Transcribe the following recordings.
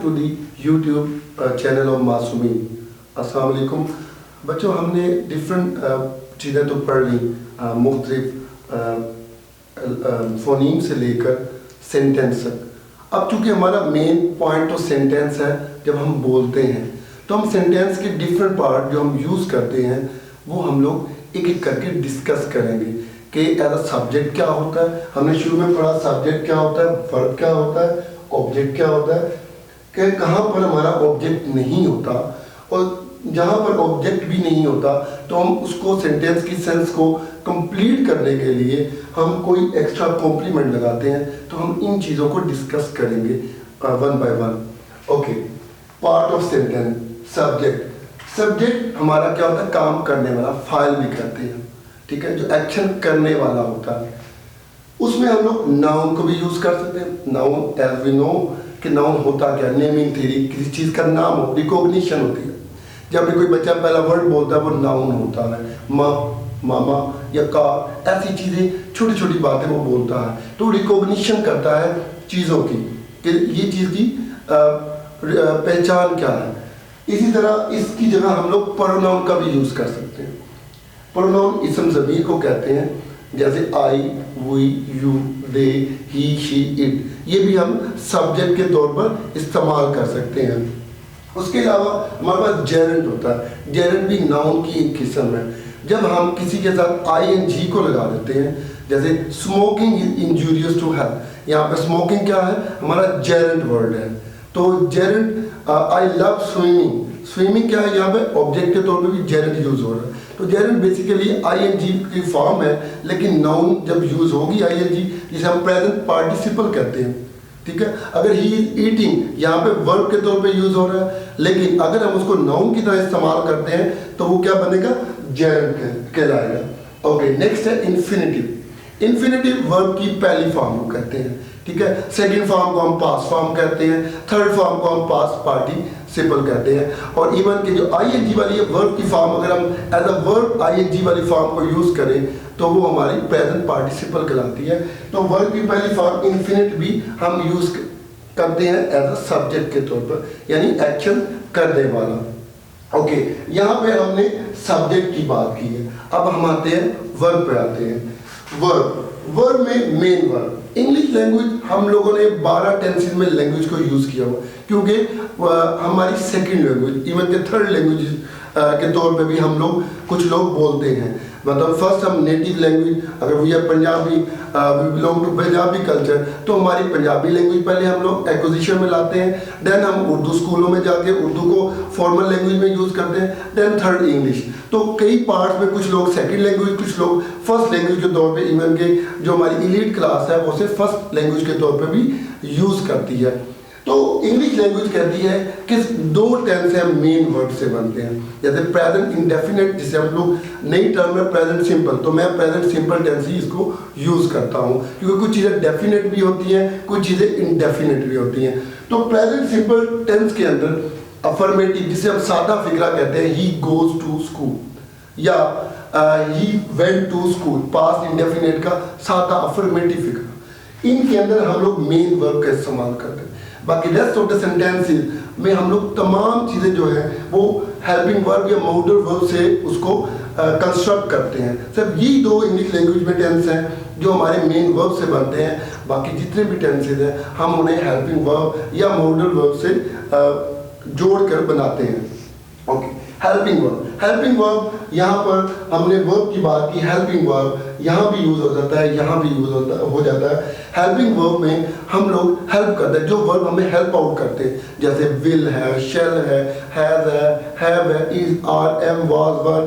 To the YouTube channel of Masoomeen. अस्सलाम वालेकुम बच्चों, हमने डिफरेंट चीज़ें तो पढ़ ली, मुख्तलिफ फ़ोनीम से लेकर सेंटेंस तक। अब चूँकि हमारा मेन पॉइंट तो सेंटेंस है, जब हम बोलते हैं तो हम सेंटेंस के डिफरेंट पार्ट जो हम यूज़ करते हैं वो हम लोग एक एक करके डिस्कस करेंगे कि एज अ सब्जेक्ट क्या होता है। हमने शुरू में पढ़ा सब्जेक्ट क्या होता है, वर्ब क्या होता है, ऑब्जेक्ट क्या होता है, कि कहाँ पर हमारा ऑब्जेक्ट नहीं होता, और जहाँ पर ऑब्जेक्ट भी नहीं होता तो हम उसको सेंटेंस की सेंस को कंप्लीट करने के लिए हम कोई एक्स्ट्रा कॉम्प्लीमेंट लगाते हैं। तो हम इन चीज़ों को डिस्कस करेंगे one by one. Okay, part of sentence. Subject हमारा क्या होता है, काम करने वाला, फाइल भी कहते हैं, ठीक है, जो एक्शन करने वाला होता है। उसमें हम लोग नाउन को भी यूज़ कर सकते हैं। नाउन एज वी नो कि नाउन होता क्या, नेमिंग थ्योरी, किसी चीज़ का नाम हो, रिकॉग्निशन होती है। जब भी कोई बच्चा पहला वर्ड बोलता है वो नाउन होता है, माँ, मामा या कार, ऐसी चीज़ें, छोटी छोटी बातें वो बोलता है, तो रिकॉग्निशन करता है चीज़ों की कि ये चीज़ की पहचान क्या है। इसी तरह इसकी जगह हम लोग प्रोनाउन का भी यूज़ कर सकते हैं। प्रोनाउन इसम ज़मीर को कहते हैं, जैसे I, we, you, they, he, she, it, ये भी हम सब्जेक्ट के तौर पर इस्तेमाल कर सकते हैं। उसके अलावा हमारे पास जेरेंट होता है। जेरेंट भी नाउन की एक किस्म है। जब हम किसी के साथ ING को लगा देते हैं, जैसे smoking is injurious to health, यहाँ पे स्मोकिंग क्या है, हमारा जेरेंट वर्ड है। तो Geraint, I love swimming, swimming क्या है, यहाँ पे ऑब्जेक्ट के तौर पे भी जेरेंट यूज़ हो रहा है। तो जेरेंट बेसिकली ING की फॉर्म है, लेकिन नाउन जब यूज़ होगी ING, जिसे हम प्रेजेंट पार्टिसिपल कहते हैं, ठीक है। अगर ही इज ईटिंग, यहाँ पे वर्ब के तौर पे यूज़ हो रहा है, लेकिन अगर हम उसको नाउन की तरह इस्तेमाल करते हैं तो वो क्या बनेगा, जेरेंट कहलाएगा। ओके, नेक्स्ट है इन्फिनिटिव। इन्फिनिटिव वर्ब की पहली फॉर्म को कहते हैं, ठीक है। सेकेंड फॉर्म को हम पास्ट फॉर्म कहते हैं, थर्ड फॉर्म को हम पास्ट पार्टिसिपल कहते हैं। और इवन कि जो ING वाली वर्ब की फॉर्म, अगर हम एज अ वर्ब ING वाली फॉर्म को यूज़ करें तो वो हमारी प्रेजेंट पार्टिसिपल कहलाती है। तो वर्ब की पहली फॉर्म इन्फिनिट भी हम यूज़ करते हैं एज अ सब्जेक्ट के तौर पर, यानी एक्शन करने वाला। ओके, यहाँ पे हमने सब्जेक्ट की बात की है। अब हम आते हैं वर्ब पे आते हैं। वर्ब में मेन वर्ब, इंग्लिश लैंग्वेज हम लोगों ने 12 टेंसेस में लैंग्वेज को यूज़ किया हुआ, क्योंकि हमारी सेकंड लैंग्वेज, इवन के थर्ड लैंग्वेज के तौर पे भी हम लोग, कुछ लोग बोलते हैं। मतलब फर्स्ट हम नेटिव लैंग्वेज, अगर we are Punjabi, we belong to Punjabi culture, तो हमारी पंजाबी लैंग्वेज पहले हम लोग एक्विजिशन में लाते हैं। देन हम उर्दू स्कूलों में जाके उर्दू को फॉर्मल लैंग्वेज में यूज़ करते हैं। Then third English. तो कई पार्ट्स में कुछ लोग सेकंड लैंग्वेज, कुछ लोग फर्स्ट लैंग्वेज के तौर पे, इवन के जो हमारी इलीट क्लास है वो उसे फर्स्ट लैंग्वेज के तौर पे भी यूज़ करती है। तो इंग्लिश लैंग्वेज कहती है कि 2 टेंस है मेन वर्ब से बनते हैं, जैसे प्रेजेंट इंडेफिनिट, जिसे हम लोग नई टर्म है प्रेजेंट सिंपल, तो मैं प्रेजेंट सिंपल टेंस ही इसको यूज़ करता हूँ, क्योंकि कुछ चीज़ें डेफिनेट भी होती हैं, कुछ चीज़ें इनडेफिनेट भी होती हैं। तो प्रेजेंट सिंपल टेंस के अंदर अफर्मेटिव, जिसे हम सादा फिक्रा कहते हैं, ही गोज टू स्कूल या he went to school, past indefinite का सादा अफर्मेटिव फिक्रा, इनके अंदर हम लोग मेन वर्ब का इस्तेमाल करते हैं। बाकी रेस्ट ऑफ द सेंटेंसेस में हम लोग तमाम चीज़ें जो है वो हेल्पिंग वर्ब या मॉडल वर्ब से उसको कंस्ट्रक्ट करते हैं। सिर्फ यही 2 इंग्लिश लैंग्वेज में टेंस हैं जो हमारे मेन वर्ब से बनते हैं। बाकी जितने भी टेंसेज हैं हम उन्हें हेल्पिंग वर्ब या मॉडल वर्ब से जोड़कर बनाते हैं। ओके, हेल्पिंग वर्ब, यहाँ पर हमने वर्ब की बात की, हेल्पिंग वर्ब यहाँ भी यूज़ हो जाता है, यहाँ भी यूज़ हो जाता है। हेल्पिंग वर्ब में हम लोग हेल्प करते हैं, जो वर्ब हमें हेल्प आउट करते हैं, जैसे विल है, शेल है, हैज़ है, हैव है, is, are, am, was, were,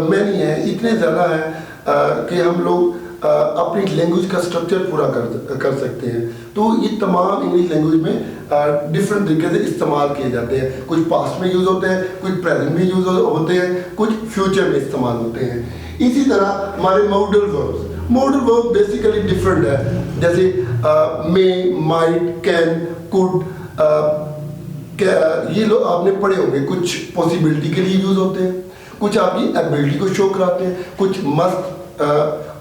many है, इतने ज़्यादा हैं कि हम लोग अपनी लैंग्वेज का स्ट्रक्चर पूरा कर सकते हैं। तो ये तमाम इंग्लिश लैंग्वेज में डिफरेंट तरीके से इस्तेमाल किए जाते हैं। कुछ पास्ट में यूज़ होते हैं, कुछ प्रेजेंट में यूज़ होते हैं, कुछ फ्यूचर में इस्तेमाल होते हैं। इसी तरह हमारे मॉडल वर्ब बेसिकली डिफरेंट है, जैसे मे, माइट, कैन, कुड, ये लोग आपने पढ़े होंगे। कुछ पॉसिबिलिटी के लिए यूज़ होते हैं, कुछ आपकी एबिलिटी को शो कराते हैं, कुछ मस्ट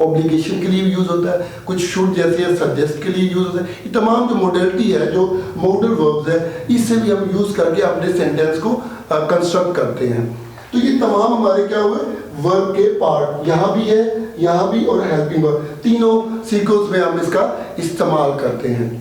ऑब्लिगेशन के लिए यूज होता है, कुछ शुड जैसे सजेस्ट के लिए यूज होता है। ये तमाम जो मोडेलिटी है, जो मॉडल वर्ब्स है, इससे भी हम यूज करके अपने सेंटेंस को कंस्ट्रक्ट करते हैं। तो ये तमाम हमारे क्या हुए वर्ब के पार्ट, यहाँ भी है, यहाँ भी और हेल्पिंग वर्ब, तीनों सीक्वेंस में हम इसका इस्तेमाल करते हैं।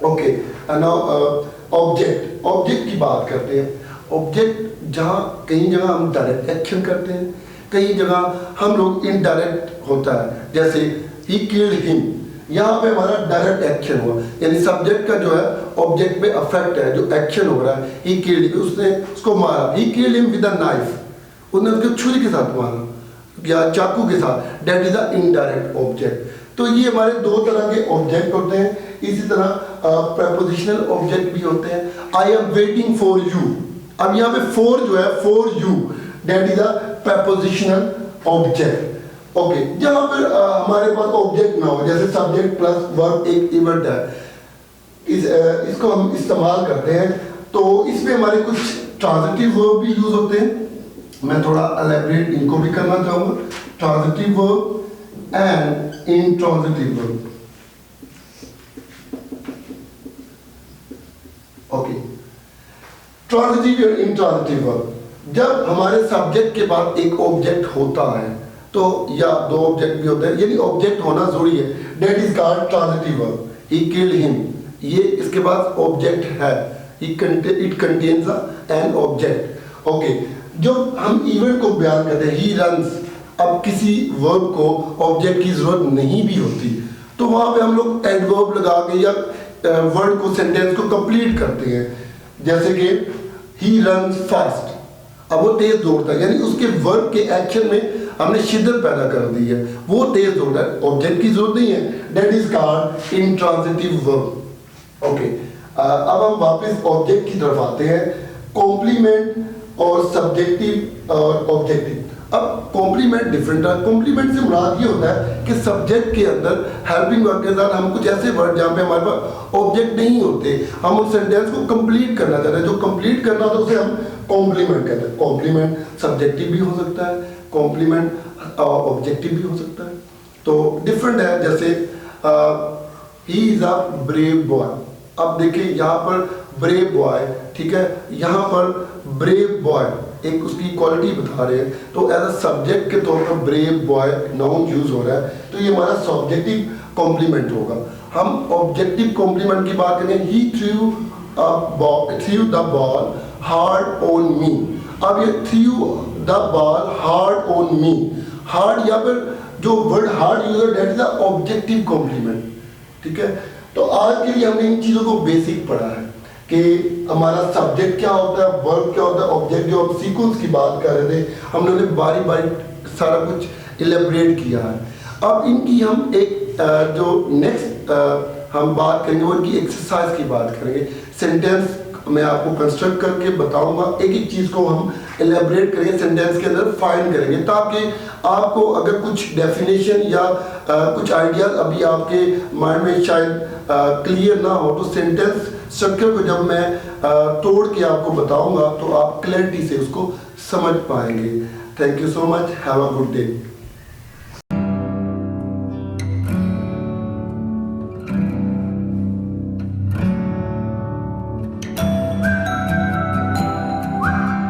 ओके, नाउ ऑब्जेक्ट की बात करते हैं। ऑब्जेक्ट जहाँ कई जगह हम डायरेक्ट एक्शन करते हैं, कई जगह हम लोग इनडायरेक्ट होता है, जैसे ही किल्ड हिम, यहाँ पे हमारा डायरेक्ट एक्शन हुआ, यानी सब्जेक्ट का जो है ऑब्जेक्ट पे अफेक्ट है, जो एक्शन हो रहा है, ही किल्ड, उसने उसको मारा, ही killed him with a knife, उसने उसको छुरी के साथ मारा या चाकू के साथ, that is the indirect object. तो ये हमारे दो तरह के ऑब्जेक्ट होते हैं। इसी तरह प्रपोजिशनल ऑब्जेक्ट भी होते हैं। I am waiting for you, अब यहाँ पे फॉर जो है for you, that is the prepositional object. Okay, जहाँ पर हमारे पास ऑब्जेक्ट ना हो, जैसे सब्जेक्ट प्लस वर्ब एक इवेंट है, इसको हम इस्तेमाल करते हैं, तो इसमें हमारे कुछ ट्रांजिटिव वर्ब भी यूज होते हैं। मैं थोड़ा एलैबोरेट इनको भी करना चाहूँगा, transitive verb and intransitive verb. Okay, transitive और इंट्रांजिटिव वर्ब, जब हमारे सब्जेक्ट के बाद एक ऑब्जेक्ट होता है, तो या दो ऑब्जेक्ट भी होते हैं, यानी ऑब्जेक्ट होना जरूरी है, that is called transitive verb. He killed him, ये इसके बाद ऑब्जेक्ट है, it contains an object. Okay, जब हम इवेंट को बयान करते हैं, ही रन्स, अब किसी वर्ब को ऑब्जेक्ट की जरूरत नहीं भी होती, तो वहां पे हम लोग एडवर्ब लगा के या वर्ड को, सेंटेंस को कंप्लीट करते हैं, जैसे कि ही रन्स फास्ट, अब वो तेज दौड़ता है, यानी उसके वर्ब के एक्शन में हमने शिद्दत पैदा कर दी है, वो तेज दौड़ता है, ऑब्जेक्ट की जरूरत नहीं है, that is called intransitive verb. Okay, अब हम वापस ऑब्जेक्ट की तरफ आते हैं, कॉम्प्लीमेंट और सब्जेक्टिव और ऑब्जेक्टिव। अब कॉम्प्लीमेंट डिफरेंट है। कॉम्प्लीमेंट से मुराद ये होता है कि सब्जेक्ट के अंदर हेल्पिंग वर्ब के साथ हम कुछ ऐसे वर्ड जहाँ पे हमारे पास ऑब्जेक्ट नहीं होते, हम उस सेंटेंस को कंप्लीट करना चाहते हैं, जो कंप्लीट करना होता है उसे हम कॉम्प्लीमेंट कहते हैं। कॉम्प्लीमेंट सब्जेक्टिव भी हो सकता है, कॉम्प्लीमेंट ऑब्जेक्टिव भी हो सकता है, तो डिफरेंट है। जैसे he is a brave boy, अब देखिए यहाँ पर ब्रेव बॉय, ठीक है, यहाँ पर ब्रेव बॉय एक उसकी क्वालिटी बता रहे हैं, तो एज अ सब्जेक्ट के तौर पर ब्रेव बॉय नाउन यूज हो रहा है, तो ये हमारा सब्जेक्टिव कॉम्प्लीमेंट होगा। हम ऑब्जेक्टिव कॉम्प्लीमेंट की बात करें, he threw the ball hard on me, अब ये threw the ball hard on me, hard यहाँ पर जो वर्ड हार्ड यूज है, that is the objective complement. ठीक है, तो आज के लिए हमने इन चीजों को बेसिक पढ़ा है कि हमारा सब्जेक्ट क्या होता है, वर्ब क्या होता है, ऑब्जेक्ट, जो हम सीक्वेंस की बात कर रहे थे, हमने बारी बारी सारा कुछ इलेबरेट किया है। अब इनकी हम एक जो नेक्स्ट हम बात करेंगे वो इनकी एक्सरसाइज की बात करेंगे। सेंटेंस मैं आपको कंस्ट्रक्ट करके बताऊंगा, एक एक चीज को हम इलेबरेट करेंगे, सेंटेंस के अंदर फाइंड करेंगे, ताकि आपको अगर कुछ डेफिनेशन या कुछ आइडियाज अभी आपके माइंड में शायद क्लियर ना हो, तो सेंटेंस स्ट्रक्चर को जब मैं तोड़ के आपको बताऊंगा तो आप क्लैरिटी से उसको समझ पाएंगे। Thank you so much, have a good day.